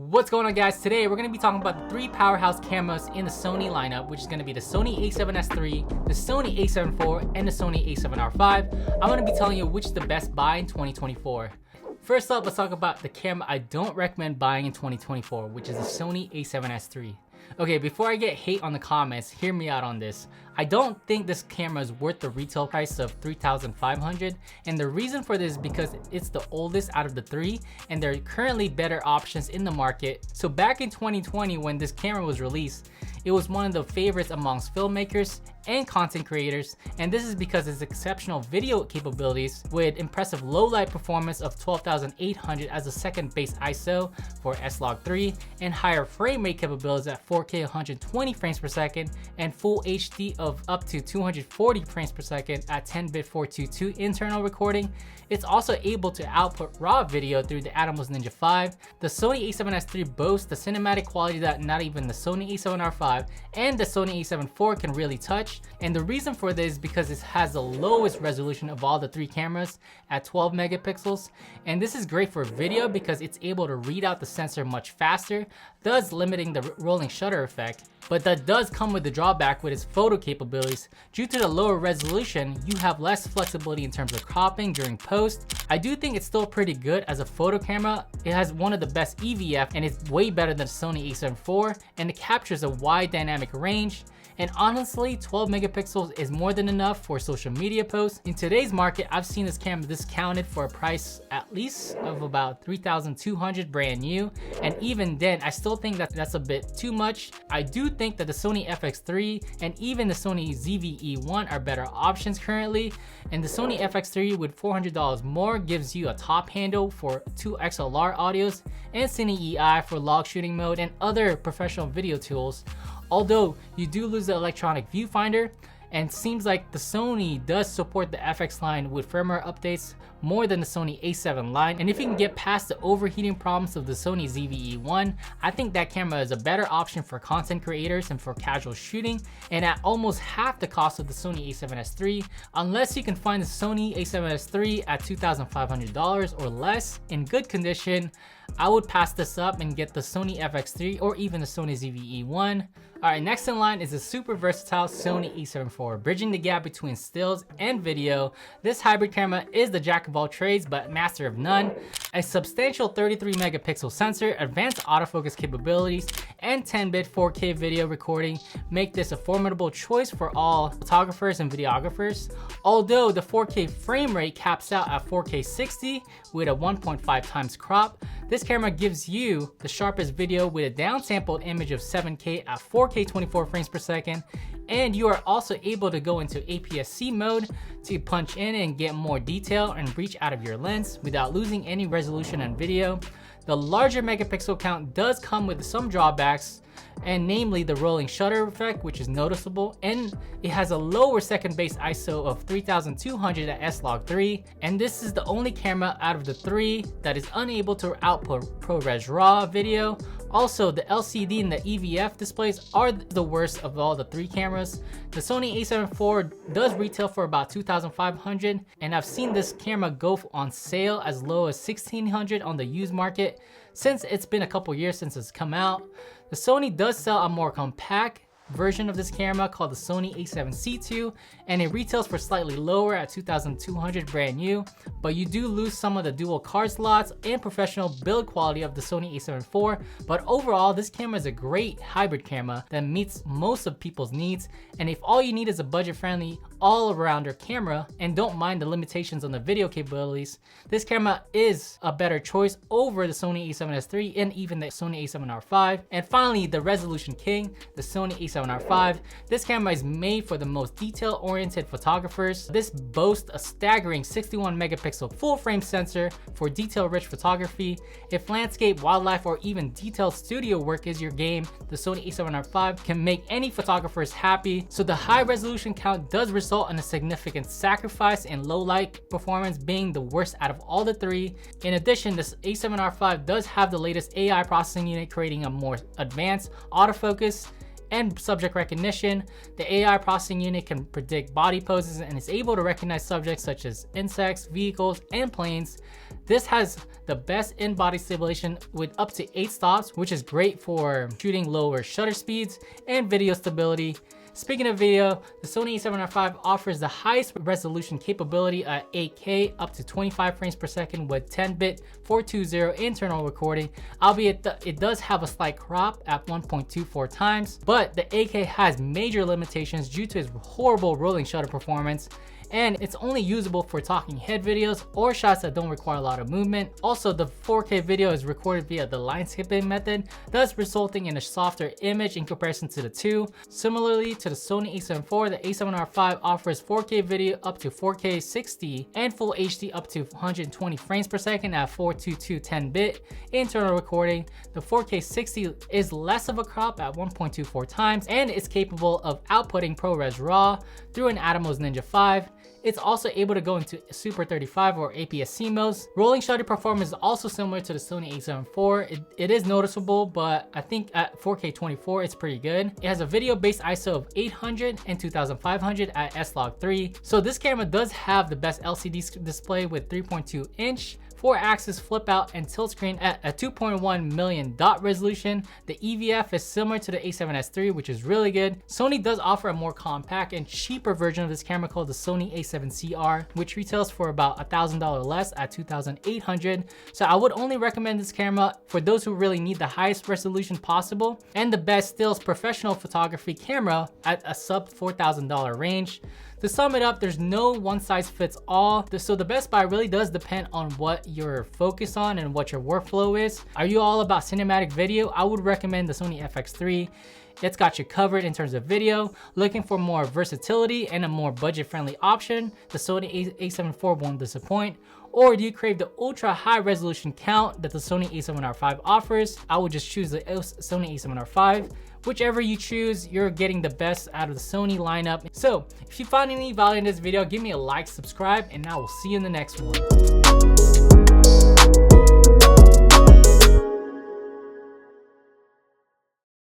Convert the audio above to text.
What's going on, guys? Today we're going to be talking about the three powerhouse cameras in the Sony lineup, which is going to be the Sony a7S III, the Sony a7 IV, and the Sony a7R V. I'm going to be telling you which is the best buy in 2024. First up, let's talk about the camera I don't recommend buying in 2024, which is the Sony a7S III. Okay, before I get hate on the comments, hear me out on this. I don't think this camera is worth the retail price of $3,500, and the reason for this is because it's the oldest out of the three, and there are currently better options in the market. So back in 2020, when this camera was released, it was one of the favorites amongst filmmakers and content creators, and this is because its exceptional video capabilities with impressive low light performance of 12,800 as a second base ISO for S-Log3 and higher frame rate capabilities at 4K 120 frames per second and full HD of up to 240 frames per second at 10-bit 422 internal recording. It's also able to output raw video through the Atomos Ninja 5. The Sony a7S III boasts the cinematic quality that not even the Sony a7R V and the Sony a7 IV can really touch. And the reason for this is because it has the lowest resolution of all the three cameras at 12 megapixels. And this is great for video because it's able to read out the sensor much faster, thus limiting the rolling shutter effect. But that does come with the drawback with its photo capabilities. Due to the lower resolution, you have less flexibility in terms of cropping during post. I do think it's still pretty good as a photo camera. It has one of the best EVF and it's way better than Sony a7 IV, and it captures a wide dynamic range. And honestly, 12 megapixels is more than enough for social media posts. In today's market, I've seen this camera discounted for a price at least of about $3,200 brand new. And even then, I still think that that's a bit too much. I do think that the Sony FX3 and even the Sony ZV-E1 are better options currently. And the Sony FX3 with $400 more gives you a top handle for 2 XLR audios and Cine EI for log shooting mode and other professional video tools. Although you do lose the electronic viewfinder, and seems like the Sony does support the FX line with firmware updates more than the Sony a7 line. And if you can get past the overheating problems of the Sony ZV-E1, I think that camera is a better option for content creators and for casual shooting, and at almost half the cost of the Sony a7S III, unless you can find the Sony a7S III at $2,500 or less in good condition. I would pass this up and get the Sony FX3 or even the Sony ZV-E1. Alright, next in line is the super versatile Sony a7 IV, bridging the gap between stills and video. This hybrid camera is the jack of all trades but master of none. A substantial 33 megapixel sensor, advanced autofocus capabilities, and 10-bit 4K video recording make this a formidable choice for all photographers and videographers. Although the 4K frame rate caps out at 4K 60 with a 1.5 times crop, this camera gives you the sharpest video with a downsampled image of 7K at 4K 24 frames per second, and you are also able to go into APS-C mode to punch in and get more detail and reach out of your lens without losing any resolution on video. The larger megapixel count does come with some drawbacks, and namely the rolling shutter effect, which is noticeable, and it has a lower second base ISO of 3200 at S-Log3, and this is the only camera out of the three that is unable to output ProRes RAW video. Also, the LCD and the EVF displays are the worst of all the three cameras. The Sony a7 IV does retail for about $2,500, and I've seen this camera go on sale as low as $1,600 on the used market since it's been a couple years since it's come out. The Sony does sell a more compact version of this camera called the Sony a7C II, and it retails for slightly lower at $2,200 brand new, but you do lose some of the dual card slots and professional build quality of the Sony a7 IV. But overall, this camera is a great hybrid camera that meets most of people's needs, and if all you need is a budget-friendly all-arounder camera and don't mind the limitations on the video capabilities, this camera is a better choice over the Sony a7S III and even the Sony a7R V. And finally, the resolution king, the Sony a7R V. This camera is made for the most detail-oriented photographers. This boasts a staggering 61 megapixel full-frame sensor for detail-rich photography. If landscape, wildlife, or even detailed studio work is your game, the Sony a7R V can make any photographers happy. So the high resolution count does result in a significant sacrifice in low light performance being the worst out of all the three. In addition, this a7R V does have the latest AI processing unit, creating a more advanced autofocus and subject recognition. The AI processing unit can predict body poses and is able to recognize subjects such as insects, vehicles, and planes. This has the best in-body stabilization with up to 8 stops, which is great for shooting lower shutter speeds and video stability. Speaking of video, the Sony a7R V offers the highest resolution capability at 8K up to 25 frames per second with 10-bit 420 internal recording, albeit it does have a slight crop at 1.24 times, but the 8K has major limitations due to its horrible rolling shutter performance, and it's only usable for talking head videos or shots that don't require a lot of movement. Also, the 4K video is recorded via the line skipping method, thus resulting in a softer image in comparison to the two. Similarly to the Sony a7IV, the a7R V offers 4K video up to 4K 60 and Full HD up to 120 frames per second at 422 10-bit internal recording. The 4K 60 is less of a crop at 1.24 times and is capable of outputting ProRes RAW through an Atomos Ninja 5. It's also able to go into Super 35 or APS-C modes. Rolling shutter performance is also similar to the Sony a7IV. It is noticeable, but I think at 4K 24 it's pretty good. It has a video-based ISO of 800 and 2500 at S-Log3. So this camera does have the best LCD display with 3.2-inch 4-axis flip out and tilt screen at a 2.1 million dot resolution. The EVF is similar to the a7S III, which is really good. Sony does offer a more compact and cheaper version of this camera called the Sony a7CR, which retails for about $1,000 less at $2,800. So I would only recommend this camera for those who really need the highest resolution possible and the best stills professional photography camera at a sub $4,000 range. To sum it up, there's no one size fits all. So the best buy really does depend on what you're focused on and what your workflow is. Are you all about cinematic video? I would recommend the Sony FX3. It's got you covered in terms of video. Looking for more versatility and a more budget-friendly option, the Sony a7IV won't disappoint. Or do you crave the ultra high resolution count that the Sony a7R V offers? I would just choose the Sony a7R V. Whichever you choose, you're getting the best out of the Sony lineup. So if you found any value in this video, give me a like, subscribe, and I will see you in the next one.